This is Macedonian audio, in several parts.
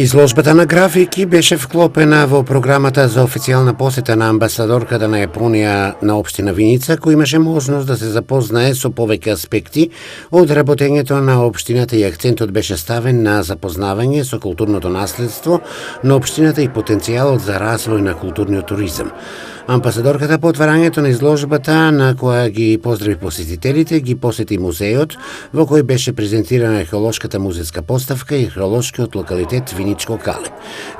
Изложбата на графики беше вклопена во програмата за официјална посета на амбасадорката на Јапонија на општина Виница, кој имаше можност да се запознае со повеќе аспекти од работењето на општината и акцентот беше ставен на запознавање со културното наследство на општината и потенцијалот за развој на културниот туризам. Амбасадорката по отварањето на изложбата, на која ги поздрави посетителите, ги посети музеот, во кој беше презентирана археолошката музејска поставка и археолошкиот локалитет Виничко Кале.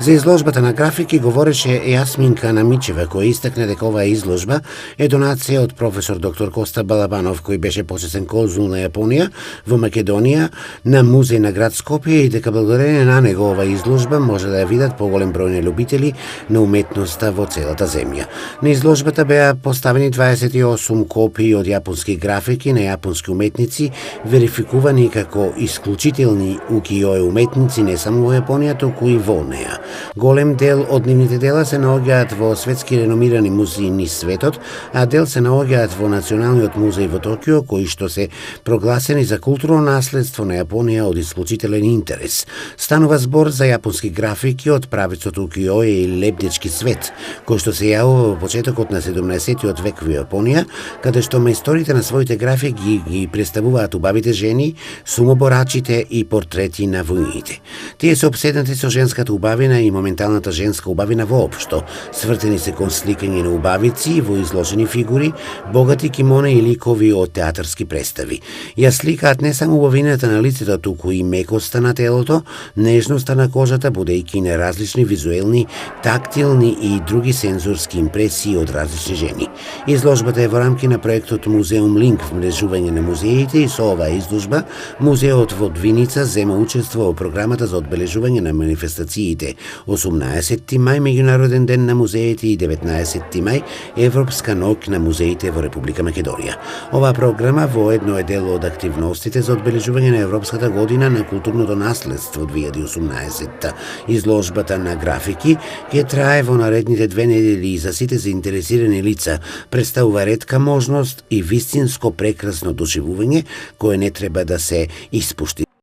За изложбата на графики говореше Јасминка Намичева, која истакна дека оваа изложба е донација од професор доктор Коста Балабанов, кој беше почесен конзул на Јапонија во Македонија на музеј на град Скопје и дека благодарение на него оваа изложба може да ја видат поголем број на љубители на уметноста во целата земја. На изложбата беа поставени 28 копии од јапонски графики на јапонски уметници, верификувани како исклучителни укијоe уметници не само во Јапонија, туку и во неа. Голем дел од нивните дела се наоѓаат во светски реномирани музеи низ светот, а дел се наоѓаат во Националниот музеј во Токио, кои што се прогласени за културно наследство на Јапонија од исклучителен интерес. Станува збор за јапонски графики од правецот укијоe и лебдечки свет, кој што се јавува во почетокот на 17-тиот век во Јапонија, каде што мајсторите на своите графики ги представуваат убавите жени, сумоборачите и портрети на воините. Тие се обседнати со женската убавина и моменталната женска убавина воопшто, свртени се кон сликање на убавици во изложени фигури, богати кимони и ликови од театарски представи. Ја сликаат не само убавината на лицето, туку и мекоста на телото, нежноста на кожата, будејќи на различни визуелни, тактилни и други сензорски импресии од различни жени. Изложбата е во рамки на проектот Музеум Линк, вмрежување на музеите, и со оваа изложба музеот во Виница зема учество во програмата за одбележување на манифестациите 18 мај Меѓународен ден на музеите и 19 мај Европска ноќ на музеите во Република Македонија. Оваа програма воедно е дел од активностите за одбележување на Европската година на културното наследство 2018. Изложбата на графики ќе трае во наредните 2 недели и за сите заинтересирани лица представува ретка можност и вистинско прекрасно доживување кое не треба да се испушти.